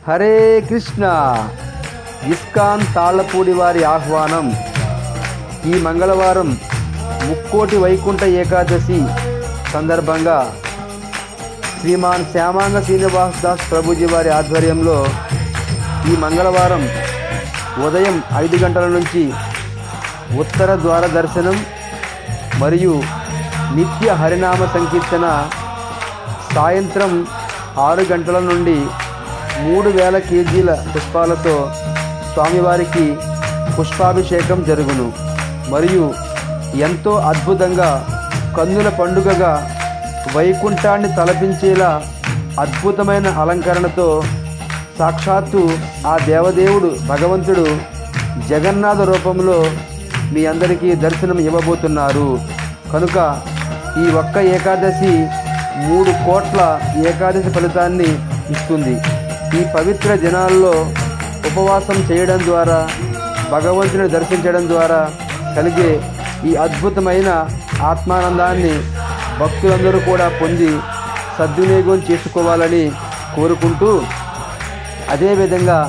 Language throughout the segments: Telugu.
హరే కృష్ణ. ఇస్కాన్ తాళ్ళపూడి వారి ఆహ్వానం. ఈ మంగళవారం ముక్కోటి వైకుంఠ ఏకాదశి సందర్భంగా శ్రీమాన్ శ్యామాంగ శ్రీనివాస్ దాస్ ప్రభుజీ వారి ఆధ్వర్యంలో ఈ మంగళవారం ఉదయం 5 గంటల నుంచి ఉత్తర ద్వార దర్శనం మరియు నిత్య హరినామ సంకీర్తన, సాయంత్రం 6 గంటల నుండి 3000 కేజీల పుష్పాలతో స్వామివారికి పుష్పాభిషేకం జరుగును. మరియు ఎంతో అద్భుతంగా కన్నుల పండుగగా వైకుంఠాన్ని తలపించేలా అద్భుతమైన అలంకరణతో సాక్షాత్తు ఆ దేవదేవుడు భగవంతుడు జగన్నాథ రూపంలో మీ అందరికీ దర్శనం ఇవ్వబోతున్నారు. కనుక ఈ ఒక్క ఏకాదశి 3 కోట్ల ఏకాదశి ఫలితాన్ని ఇస్తుంది. ఈ పవిత్ర దినాల్లో ఉపవాసం చేయడం ద్వారా, భగవంతుని దర్శించడం ద్వారా కలిగే ఈ అద్భుతమైన ఆత్మానందాన్ని భక్తులందరూ కూడా పొంది సద్వినియోగం చేసుకోవాలని కోరుకుంటూ, అదేవిధంగా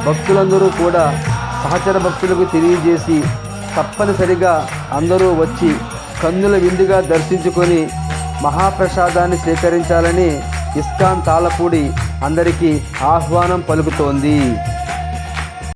భక్తులందరూ కూడా సహచర భక్తులకు తెలియజేసి తప్పనిసరిగా అందరూ వచ్చి కన్నుల విందుగా దర్శించుకొని మహాప్రసాదాన్ని స్వీకరించాలని ఇస్కాన్ తాళ్ళపూడి అందరికీ ఆహ్వానం పలుకుతోంది.